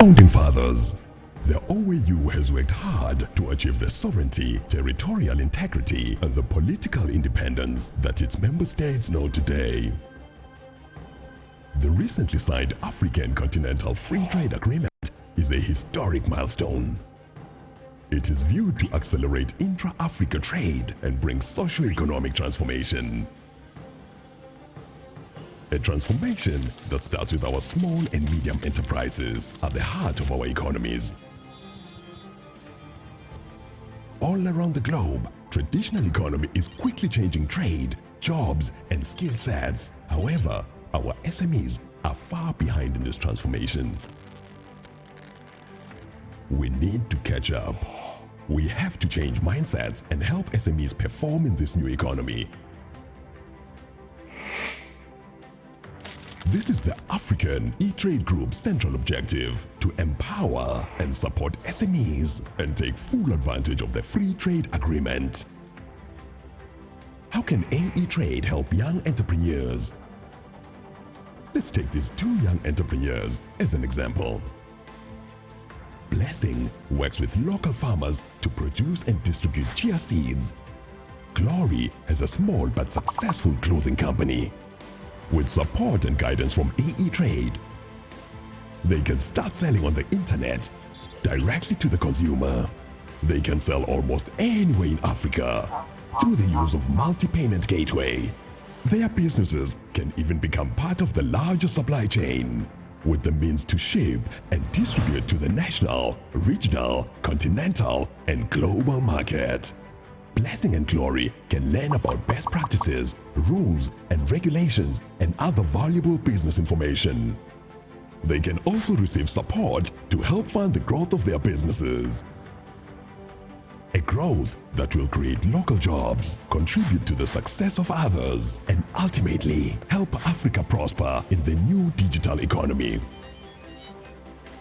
Founding Fathers. The OAU has worked hard to achieve the sovereignty, territorial integrity, and the political independence that its member states know today. The recently signed African Continental Free Trade Agreement is a historic milestone. It is viewed to accelerate intra-Africa trade and bring socio-economic transformation. A transformation that starts with our small and medium enterprises at the heart of our economies. All around the globe, traditional economy is quickly changing trade, jobs, and skill sets. However, our SMEs are far behind in this transformation. We need to catch up. We have to change mindsets and help SMEs perform in this new economy. This is the African E-Trade Group's central objective: to empower and support SMEs and take full advantage of the Free Trade Agreement. How can AE-Trade help young entrepreneurs? Let's take these two young entrepreneurs as an example. Blessing works with local farmers to produce and distribute chia seeds. Glory has a small but successful clothing company. With support and guidance from AE-Trade, they can start selling on the internet directly to the consumer. They can sell almost anywhere in Africa through the use of multi-payment gateway. Their businesses can even become part of the larger supply chain, with the means to ship and distribute to the national, regional, continental, and global market. Blessing and Glory can learn about best practices, rules, and regulations, and other valuable business information. They can also receive support to help fund the growth of their businesses. A growth that will create local jobs, contribute to the success of others, and ultimately help Africa prosper in the new digital economy.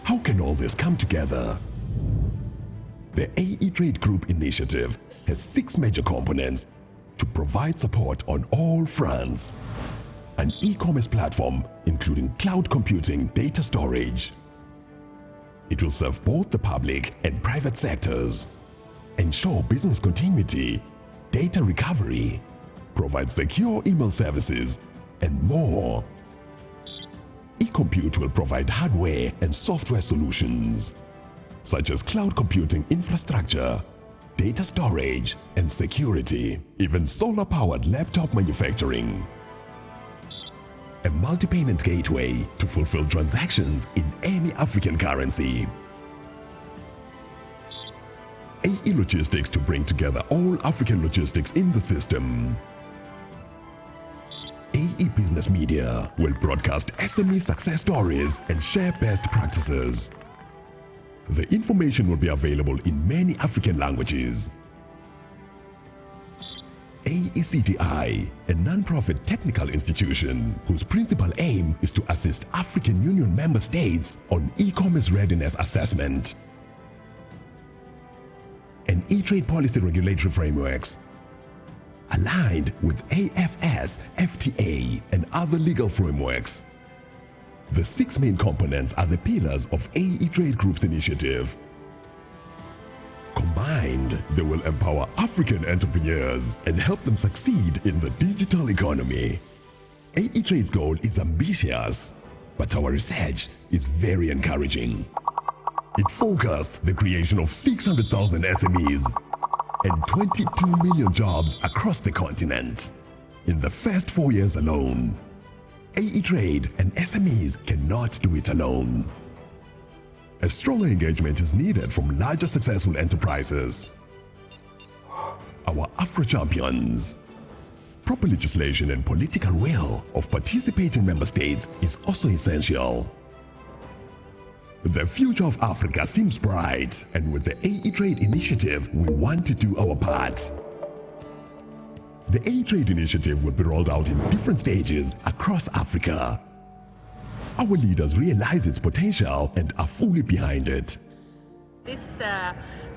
How can all this come together? The AE-Trade Group initiative has 6 major components to provide support on all fronts. An e-commerce platform including cloud computing, data storage. It will serve both the public and private sectors, ensure business continuity, data recovery, provide secure email services, and more. eCompute will provide hardware and software solutions, such as cloud computing infrastructure, data storage, and security, even solar-powered laptop manufacturing. A multi-payment gateway to fulfill transactions in any African currency. AeLogistics to bring together all African logistics in the system. AeBusiness Media will broadcast SME success stories and share best practices. The information will be available in many African languages. AECTI, a non-profit technical institution whose principal aim is to assist African Union member states on e-commerce readiness assessment and e-trade policy regulatory frameworks, aligned with AFS, FTA, and other legal frameworks. The 6 main components are the pillars of AE-Trade Group's initiative. Combined, they will empower African entrepreneurs and help them succeed in the digital economy. AE-Trade's goal is ambitious, but our research is very encouraging. It forecast the creation of 600,000 SMEs and 22 million jobs across the continent in the first 4 years alone. AE-Trade and SMEs cannot do it alone. A stronger engagement is needed from larger successful enterprises. Our Afro-champions. Proper legislation and political will of participating member states is also essential. The future of Africa seems bright, and with the AE-Trade initiative, we want to do our part. The AE-Trade initiative will be rolled out in different stages across Africa. Our leaders realize its potential and are fully behind it. This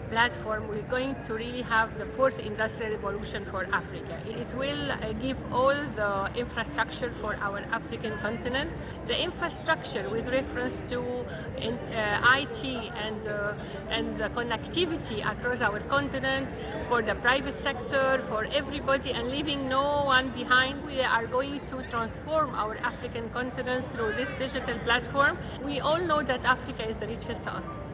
platform, we're going to really have the fourth industrial revolution for Africa. It will give all the infrastructure for our African continent. The infrastructure with reference to IT and the connectivity across our continent for the private sector, for everybody, and leaving no one behind. We are going to transform our African continent through this digital platform. We all know that Africa is the richest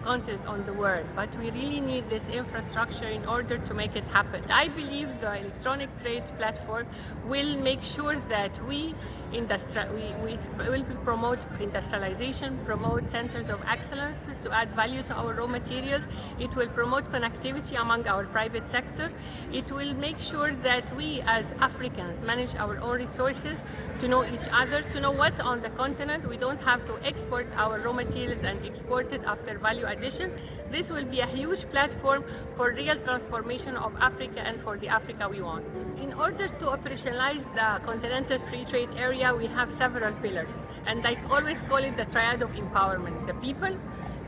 continent on the world, but we really need this infrastructure in order to make it happen. I believe the electronic trade platform will make sure that we will promote industrialization, promote centers of excellence to add value to our raw materials. It will promote connectivity among our private sector. It will make sure that we as Africans manage our own resources, to know each other, to know what's on the continent. We don't have to export our raw materials and export it after value addition. This will be a huge platform for real transformation of Africa and for the Africa we want. In order to operationalize the continental free trade area, we have several pillars, and I always call it the triad of empowerment: the people,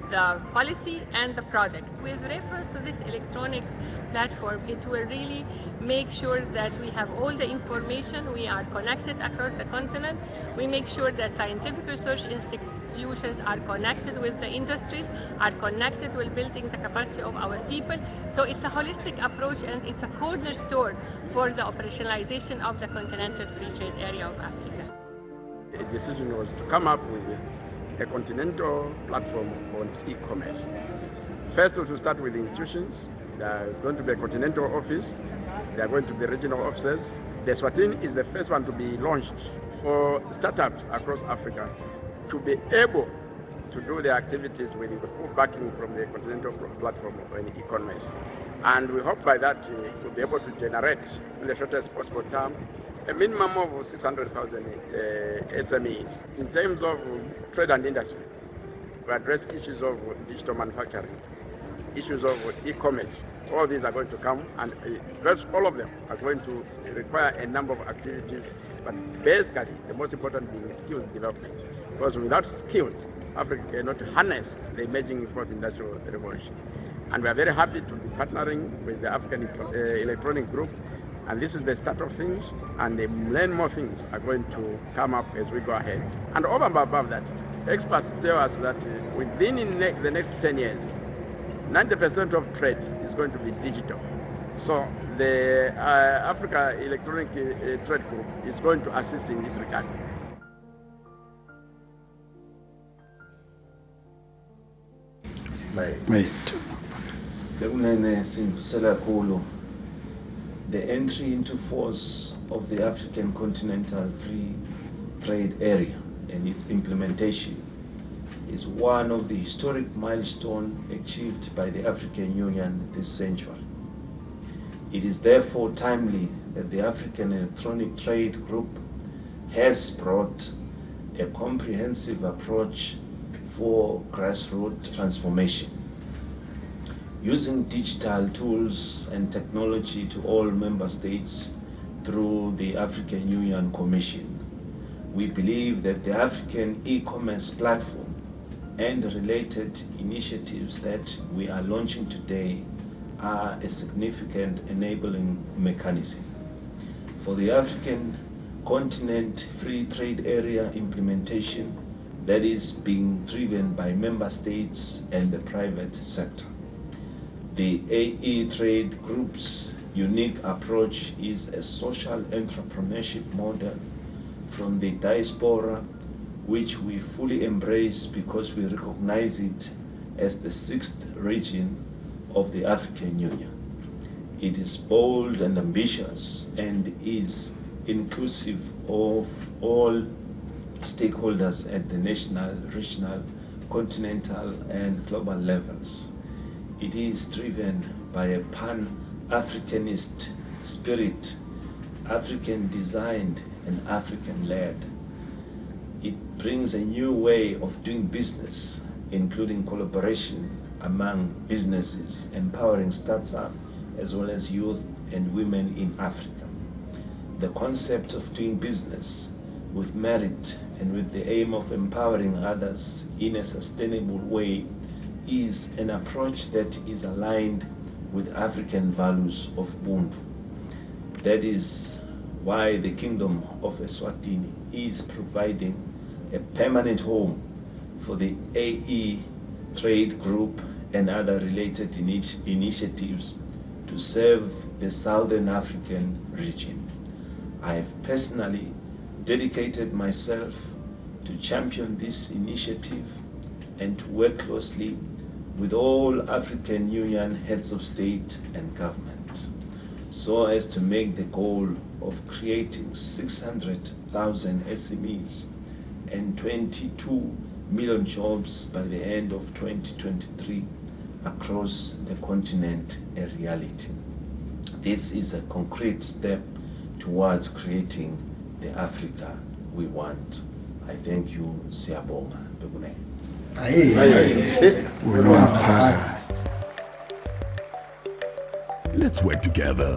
the policy, and the product. With reference to this electronic platform, it will really make sure that we have all the information, we are connected across the continent, we make sure that scientific research institutions are connected with the industries, are connected with building the capacity of our people. So it's a holistic approach, and it's a cornerstone for the operationalization of the continental free trade area of Africa. The decision was to come up with a continental platform on e-commerce. First, to start with the institutions. There is going to be a continental office. There are going to be regional offices. The Eswatini is the first one to be launched for startups across Africa to be able to do their activities with the full backing from the continental platform on e-commerce. And we hope by that we'll be able to generate, in the shortest possible time, a minimum of 600,000 SMEs. In terms of trade and industry, we address issues of digital manufacturing, issues of e-commerce. All these are going to come, and all of them are going to require a number of activities, but basically the most important being skills development. Because without skills, Africa cannot harness the emerging fourth industrial revolution. And we are very happy to be partnering with the African Electronic Group. And this is the start of things, and many more things are going to come up as we go ahead. And over and above that, experts tell us that within the next 10 years, 90% of trade is going to be digital. So the Africa Electronic Trade Group is going to assist in this regard. The entry into force of the African Continental Free Trade Area and its implementation is one of the historic milestones achieved by the African Union this century. It is therefore timely that the African Electronic Trade Group has brought a comprehensive approach for grassroots transformation. Using digital tools and technology to all member states through the African Union Commission, we believe that the African e-commerce platform and related initiatives that we are launching today are a significant enabling mechanism for the African continent free trade area implementation that is being driven by member states and the private sector. The AE Trade Group's unique approach is a social entrepreneurship model from the diaspora, which we fully embrace because we recognize it as the sixth region of the African Union. It is bold and ambitious and is inclusive of all stakeholders at the national, regional, continental, and global levels. It is driven by a pan-Africanist spirit, African designed and African led. It brings a new way of doing business, including collaboration among businesses, empowering startups as well as youth and women in Africa. The concept of doing business with merit and with the aim of empowering others in a sustainable way is an approach that is aligned with African values of Ubuntu. That is why the Kingdom of Eswatini is providing a permanent home for the AE Trade Group and other related initiatives to serve the Southern African region. I have personally dedicated myself to champion this initiative and to work closely with all African Union heads of state and government, so as to make the goal of creating 600,000 SMEs and 22 million jobs by the end of 2023 across the continent a reality. This is a concrete step towards creating the Africa we want. I thank you, Siyabonga. Let's work together.